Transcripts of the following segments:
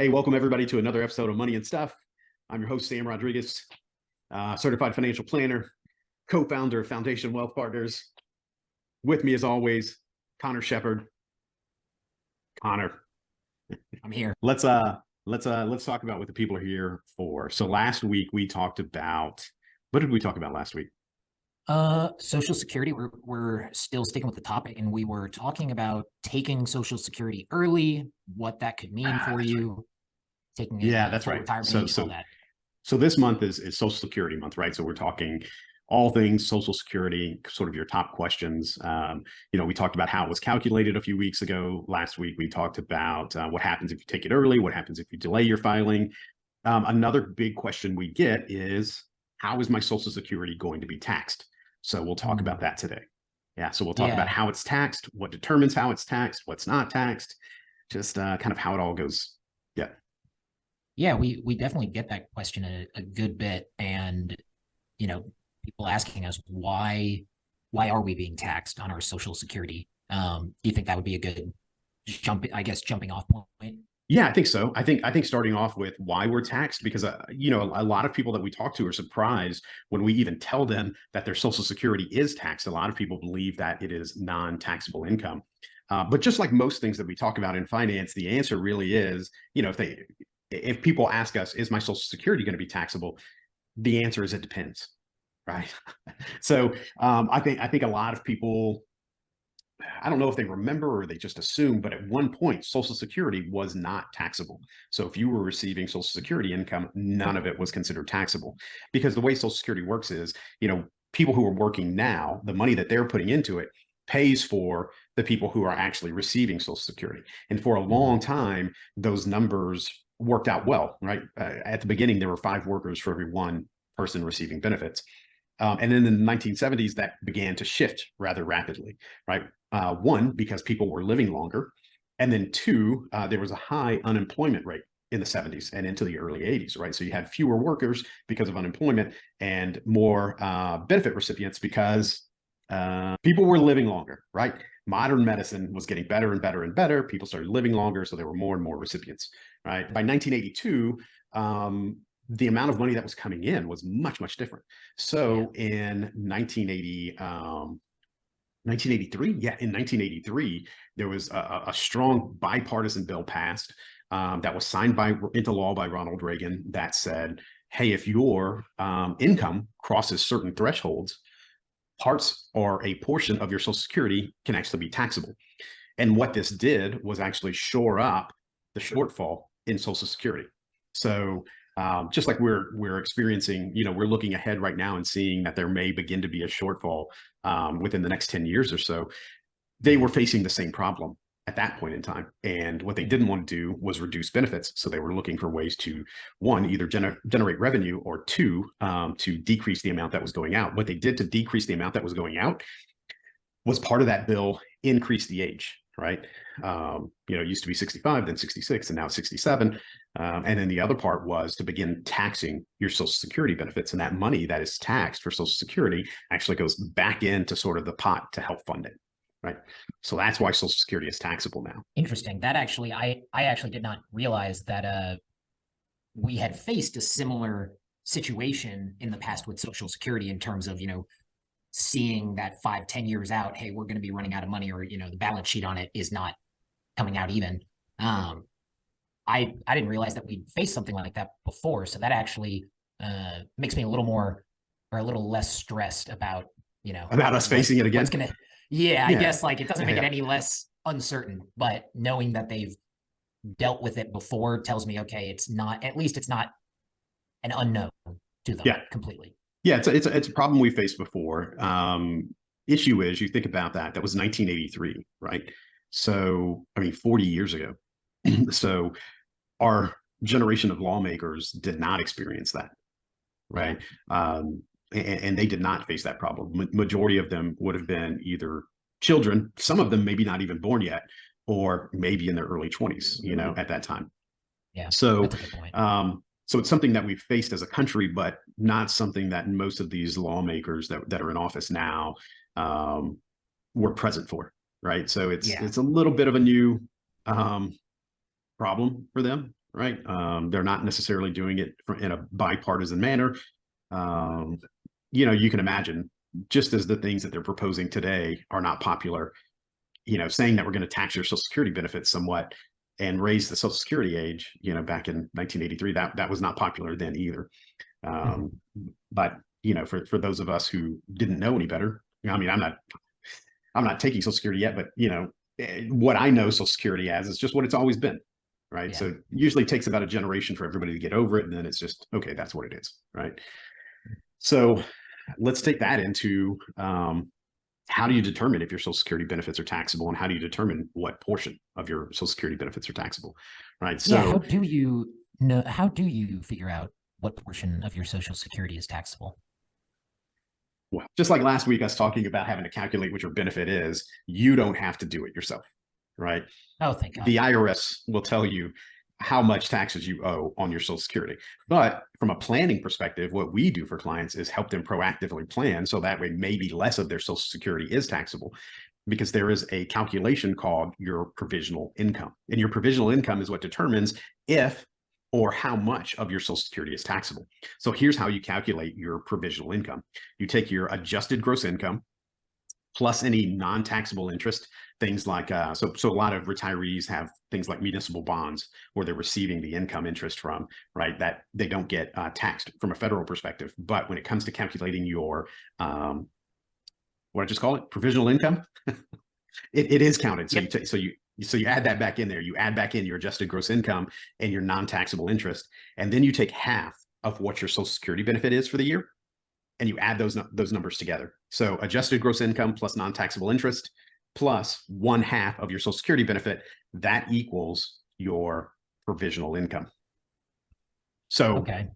Hey, welcome everybody to another episode of Money and Stuff. I'm your host, Sam Rodriguez, certified financial planner, co-founder of Foundation Wealth Partners. With me, as always, Conor Shepard. Conor, I'm here. Let's talk about what the people are here for. So last week we talked about, what did we talk about last week? Social Security. We're still sticking with the topic, and we were talking about taking Social Security early, what that could mean for you, taking it, that's full right. retirement age, all that. So this month is Social Security month, right? So we're talking all things Social Security, sort of your top questions. We talked about how it was calculated a few weeks ago. Last week, we talked about what happens if you take it early, what happens if you delay your filing. Another big question we get is, how is my Social Security going to be taxed? So we'll talk about that today. Yeah, so we'll talk about how it's taxed, what determines how it's taxed, what's not taxed, just kind of how it all goes. Yeah, we definitely get that question a good bit, and people asking us why are we being taxed on our Social Security? Do you think that would be a good jumping off point? Yeah, I think so. I think starting off with why we're taxed, because a lot of people that we talk to are surprised when we even tell them that their Social Security is taxed. A lot of people believe that it is non-taxable income. But just like most things that we talk about in finance, the answer really is, if people ask us, is my Social Security going to be taxable? The answer is it depends, right? So I think a lot of people, I don't know if they remember or they just assume, but at one point, Social Security was not taxable. So if you were receiving Social Security income, none of it was considered taxable. Because the way Social Security works is, people who are working now, the money that they're putting into it pays for the people who are actually receiving Social Security. And for a long time, those numbers worked out well, right? At the beginning, there were 5 workers for every 1 person receiving benefits. And then in the 1970s, that began to shift rather rapidly, right? 1, because people were living longer. And then 2, there was a high unemployment rate in the 70s and into the early 80s, right? So you had fewer workers because of unemployment and more benefit recipients because people were living longer, right? Modern medicine was getting better and better and better. People started living longer, so there were more and more recipients, right? By 1982, the amount of money that was coming in was much, much different. So in 1983, there was a strong bipartisan bill passed that was signed into law by Ronald Reagan that said, hey, if your income crosses certain thresholds, parts or a portion of your Social Security can actually be taxable. And what this did was actually shore up the shortfall in Social Security. So just like we're experiencing, we're looking ahead right now and seeing that there may begin to be a shortfall within the next 10 years or so. They were facing the same problem at that point in time. And what they didn't want to do was reduce benefits. So they were looking for ways to, 1, either generate revenue, or 2, to decrease the amount that was going out. What they did to decrease the amount that was going out was part of that bill increase the age, right? It used to be 65, then 66, and now 67. And then the other part was to begin taxing your Social Security benefits. And that money that is taxed for Social Security actually goes back into sort of the pot to help fund it. Right. So that's why Social Security is taxable now. Interesting. That actually, I actually did not realize that we had faced a similar situation in the past with Social Security in terms of, seeing that 5-10 years out, hey, we're going to be running out of money, or, the balance sheet on it is not coming out even. I didn't realize that we'd faced something like that before. So that actually makes me a little less stressed about, about us facing it again. I guess it doesn't make it any less uncertain, but knowing that they've dealt with it before tells me, okay, it's not an unknown to them completely. Yeah, it's a problem we faced before. Issue is, you think about that was 1983, right? So, 40 years ago. So our generation of lawmakers did not experience that, right? And they did not face that problem. Majority of them would have been either children, some of them maybe not even born yet, or maybe in their early 20s, at that time. Yeah. So, that's a good point. So it's something that we've faced as a country, but not something that most of these lawmakers that are in office now were present for, right? So it's a little bit of a new problem for them. right? They're not necessarily doing it in a bipartisan manner. You know, you can imagine, just as the things that they're proposing today are not popular, you know, saying that we're going to tax your Social Security benefits somewhat and raise the Social Security age, you know, back in 1983, that was not popular then either. Um, but you know, for those of us who didn't know any better, I mean, I'm not taking Social Security yet, but you know, what I know Social Security as is just what it's always been, right? Yeah. So it usually takes about a generation for everybody to get over it, and then it's just okay, that's what it is, right? So let's take that into how do you determine if your Social Security benefits are taxable, and how do you determine what portion of your Social Security benefits are taxable, right? Yeah. How So do you know? How do you figure out what portion of your Social Security is taxable? well, just like last week, us talking about having to calculate what your benefit is, you don't have to do it yourself, right? Oh, thank God. The IRS will tell you how much taxes you owe on your Social Security. But from a planning perspective, what we do for clients is help them proactively plan so that way maybe less of their Social Security is taxable, because there is a calculation called your provisional income. And your provisional income is what determines if or how much of your Social Security is taxable. So here's how you calculate your provisional income. You take your adjusted gross income plus any non-taxable interest, things like so a lot of retirees have things like municipal bonds where they're receiving the income interest from, right, that they don't get taxed from a federal perspective. But when it comes to calculating your what I just call it, provisional income, it is counted. So Yep. so you add that back in there. You add back in your adjusted gross income and your non-taxable interest, and then you take half of what your Social Security benefit is for the year, and you add those numbers together. So adjusted gross income plus non-taxable interest plus 1/2 of your Social Security benefit, that equals your provisional income. So Okay.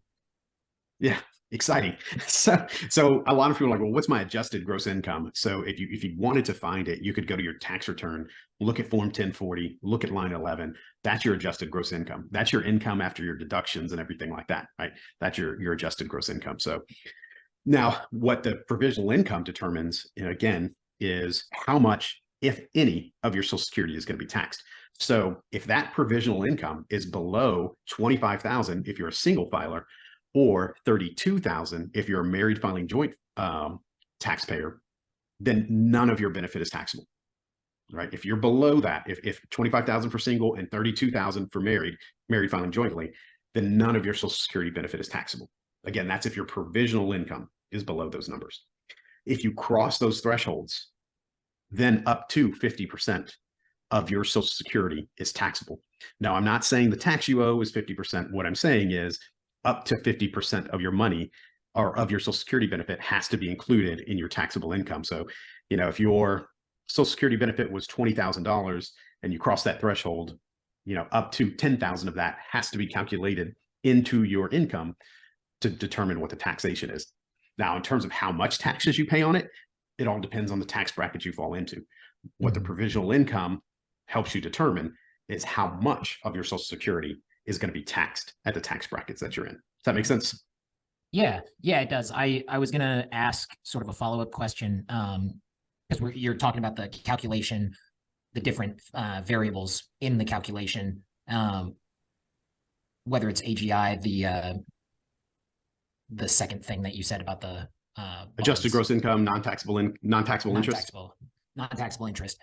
yeah, exciting. So a lot of people are like, well, what's my adjusted gross income? So if you wanted to find it, you could go to your tax return, look at Form 1040, look at line 11. That's your adjusted gross income. That's your income after your deductions and everything like that, right? That's your adjusted gross income. So now, what the provisional income determines, you know, again, is how much, if any, of your Social Security is going to be taxed. So if that provisional income is below 25,000 if you're a single filer, or 32,000 if you're a married filing joint taxpayer, then none of your benefit is taxable, right? If you're below that, if 25,000 for single and 32,000 for married filing jointly, then none of your Social Security benefit is taxable. Again, that's if your provisional income is below those numbers. If you cross those thresholds, then up to 50% of your Social Security is taxable. Now, I'm not saying the tax you owe is 50%. What I'm saying is up to 50% of your money or of your Social Security benefit has to be included in your taxable income. So, you know, if your Social Security benefit was $20,000 and you cross that threshold, you know, up to 10,000 of that has to be calculated into your income to determine what the taxation is. Now, in terms of how much taxes you pay on it, it all depends on the tax bracket you fall into. What the provisional income helps you determine is how much of your Social Security is going to be taxed at the tax brackets that you're in. Does that make sense? Yeah. Yeah, it does. I was gonna ask sort of a follow-up question, because you're talking about the calculation, the different variables in the calculation, whether it's AGI, the second thing that you said about the Adjusted bonds, gross income, non-taxable interest. non-taxable, non-taxable interest.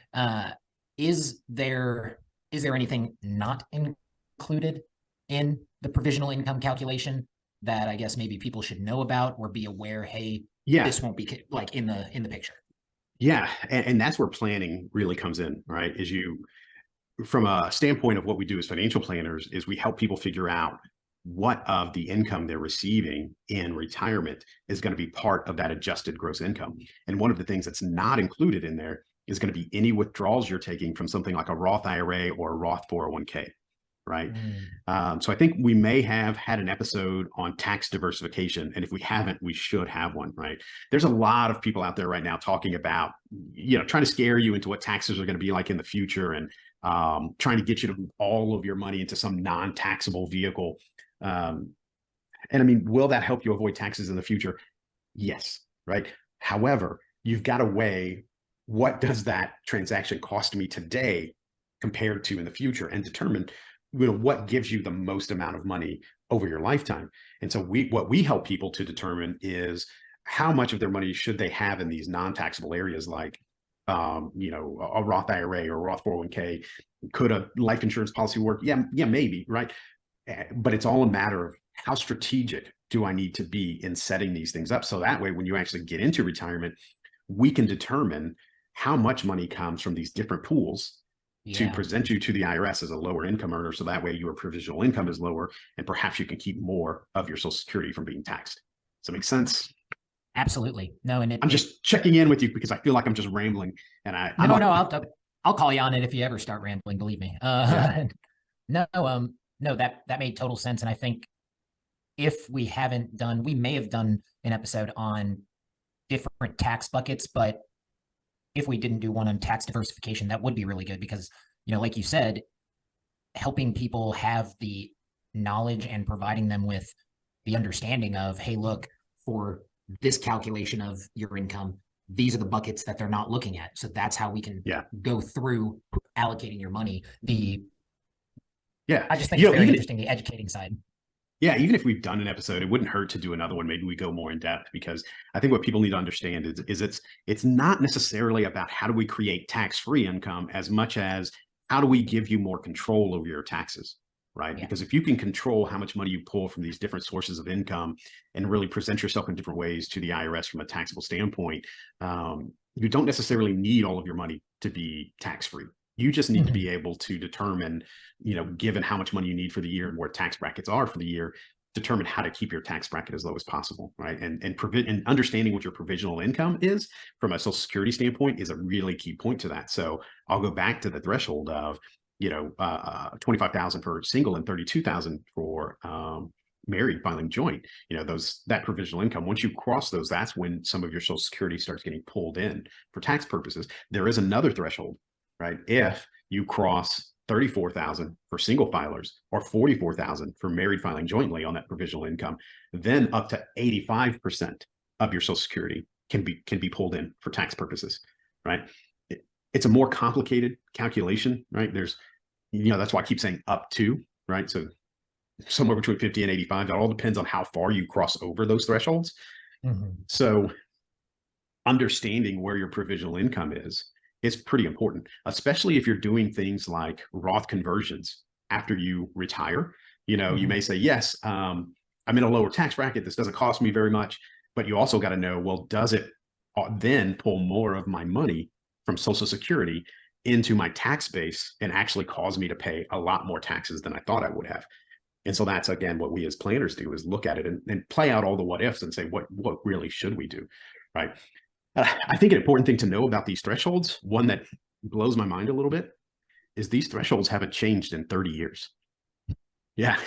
Is there anything not included in the provisional income calculation that I guess maybe people should know about or be aware? Hey, Yeah, this won't be like in the picture. yeah, and that's where planning really comes in, right? Is you, from a standpoint of what we do as financial planners, is we help people figure out what of the income they're receiving in retirement is going to be part of that adjusted gross income. And one of the things that's not included in there is going to be any withdrawals you're taking from something like a Roth IRA or a Roth 401k, right? So I think we may have had an episode on tax diversification, and if we haven't, we should have one, right? There's a lot of people out there right now talking about, you know, trying to scare you into what taxes are going to be like in the future, and trying to get you to move all of your money into some non-taxable vehicle. And I mean, will that help you avoid taxes in the future? Yes, right? However, you've got to weigh, what does that transaction cost me today compared to in the future, and determine what gives you the most amount of money over your lifetime. And so what we help people to determine is how much of their money should they have in these non-taxable areas, like a Roth IRA or a Roth 401k. Could a life insurance policy work? Yeah, maybe, right? But it's all a matter of how strategic do I need to be in setting these things up, so that way when you actually get into retirement, we can determine how much money comes from these different pools to present you to the IRS as a lower income earner, so that way your provisional income is lower, and perhaps you can keep more of your Social Security from being taxed. Does that make sense? Absolutely. No, and I'm just checking in with you because I feel like I'm just rambling, and I'll call you on it if you ever start rambling. Believe me. No, that made total sense, and I think if we haven't done, we may have done an episode on different tax buckets, but if we didn't do one on tax diversification, that would be really good because, like you said, helping people have the knowledge and providing them with the understanding of, hey, look, for this calculation of your income, these are the buckets that they're not looking at. So that's how we can go through allocating your money. I just think it's very interesting, the educating side. Yeah, even if we've done an episode, it wouldn't hurt to do another one. Maybe we go more in depth, because I think what people need to understand is it's not necessarily about how do we create tax-free income as much as how do we give you more control over your taxes, right? Yeah. Because if you can control how much money you pull from these different sources of income and really present yourself in different ways to the IRS from a taxable standpoint, you don't necessarily need all of your money to be tax-free. You just need to be able to determine, given how much money you need for the year and where tax brackets are for the year, determine how to keep your tax bracket as low as possible, right? And understanding what your provisional income is from a Social Security standpoint is a really key point to that. So I'll go back to the threshold of, 25,000 for single and 32,000 for married filing joint. That provisional income, once you cross those, that's when some of your Social Security starts getting pulled in for tax purposes. There is another threshold, right? If you cross 34,000 for single filers or 44,000 for married filing jointly on that provisional income, then up to 85% of your Social Security can be pulled in for tax purposes, right? It's a more complicated calculation, right? There's, that's why I keep saying up to, right? So somewhere between 50 and 85, that all depends on how far you cross over those thresholds. So understanding where your provisional income is pretty important, especially if you're doing things like Roth conversions after you retire. You may say, yes, I'm in a lower tax bracket. This doesn't cost me very much, but you also got to know, well, does it then pull more of my money from Social Security into my tax base and actually cause me to pay a lot more taxes than I thought I would have? And so that's, again, what we as planners do, is look at it and play out all the what ifs and say, what really should we do, right? I think an important thing to know about these thresholds, one that blows my mind a little bit, is these thresholds haven't changed in 30 years. Yeah.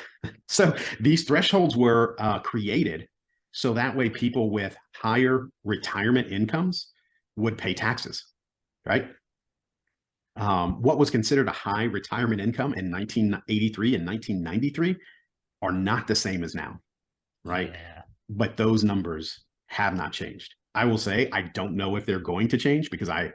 So these thresholds were created so that way people with higher retirement incomes would pay taxes, right? What was considered a high retirement income in 1983 and 1993 are not the same as now, right? Yeah. But those numbers have not changed. I will say I don't know if they're going to change, because I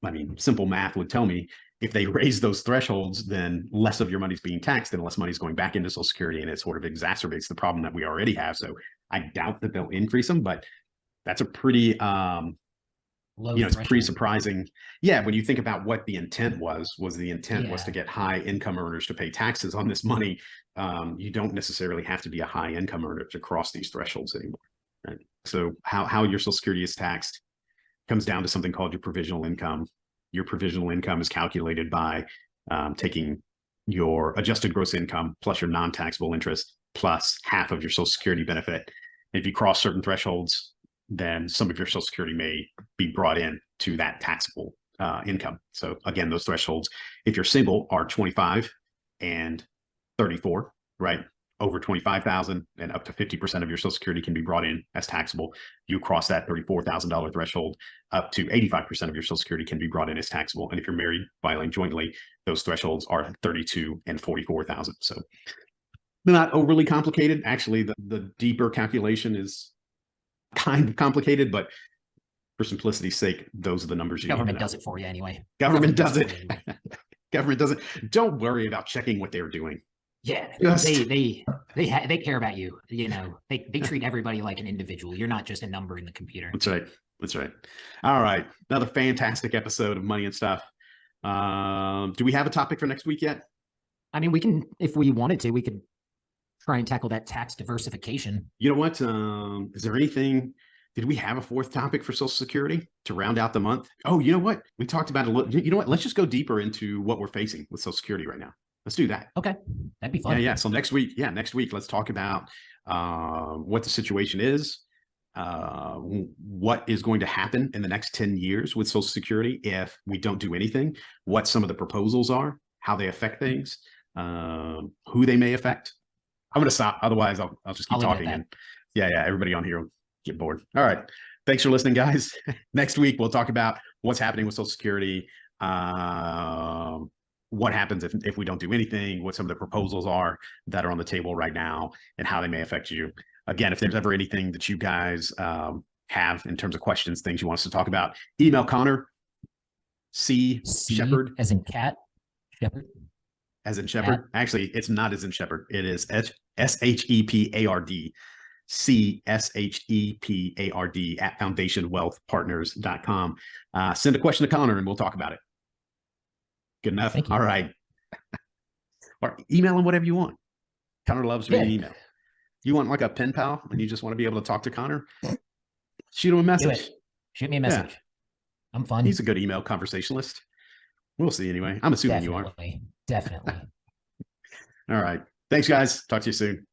mean, simple math would tell me if they raise those thresholds, then less of your money's being taxed and less money's going back into Social Security, and it sort of exacerbates the problem that we already have. So I doubt that they'll increase them, but that's a pretty it's pretty surprising. Yeah, when you think about what the intent was the intent was to get high income earners to pay taxes on this money. You don't necessarily have to be a high income earner to cross these thresholds anymore, right? So how your Social Security is taxed comes down to something called your provisional income. Your provisional income is calculated by taking your adjusted gross income plus your non-taxable interest plus half of your Social Security benefit. If you cross certain thresholds, then some of your Social Security may be brought in to that taxable income. So again, those thresholds, if you're single, are 25 and 34, right? Over 25,000 and up to 50% of your Social Security can be brought in as taxable. You cross that $34,000 threshold, up to 85% of your Social Security can be brought in as taxable. And if you're married filing jointly, those thresholds are 32 and 44,000. So they're not overly complicated. Actually, the deeper calculation is kind of complicated, but for simplicity's sake, those are the numbers you Government does it for you anyway. Government does it. Government doesn't. Don't worry about checking what they're doing. Yeah, Just they care about you. You know, they treat everybody like an individual. You're not just a number in the computer. that's right. That's right. All right. Another fantastic episode of Money and Stuff. Do we have a topic for next week yet? I mean, we can, if we wanted to, we could try and tackle that tax diversification. You know what? Is there anything? Did we have a fourth topic for Social Security to round out the month? Oh, you know what? We talked about it a little. You know what? Let's just go deeper into what we're facing with Social Security right now. Let's do that. Okay, that'd be fun. Yeah. So next week, let's talk about what the situation is, what is going to happen in the next 10 years with Social Security if we don't do anything, what some of the proposals are, how they affect things, who they may affect. I'm going to stop. Otherwise, I'll just keep talking. And everybody on here will get bored. All right. Thanks for listening, guys. Next week, we'll talk about what's happening with Social Security, what happens if we don't do anything, what some of the proposals are that are on the table right now, and how they may affect you. Again, if there's ever anything that you guys have in terms of questions, things you want us to talk about, email Conor C. Shepard. As in cat, Shepard. As in Shepard. Actually, it's not as in Shepard. It is SHEPARD. CSHEPARD at foundationwealthpartners.com. Send a question to Conor and we'll talk about it. Good enough. All right. Or email him whatever you want. Conor loves reading email. You want like a pen pal and you just want to be able to talk to Conor? Shoot him a message. Shoot me a message. Yeah. I'm fun. He's a good email conversationalist. We'll see anyway. I'm assuming you are. Definitely. All right. Thanks, guys. Talk to you soon.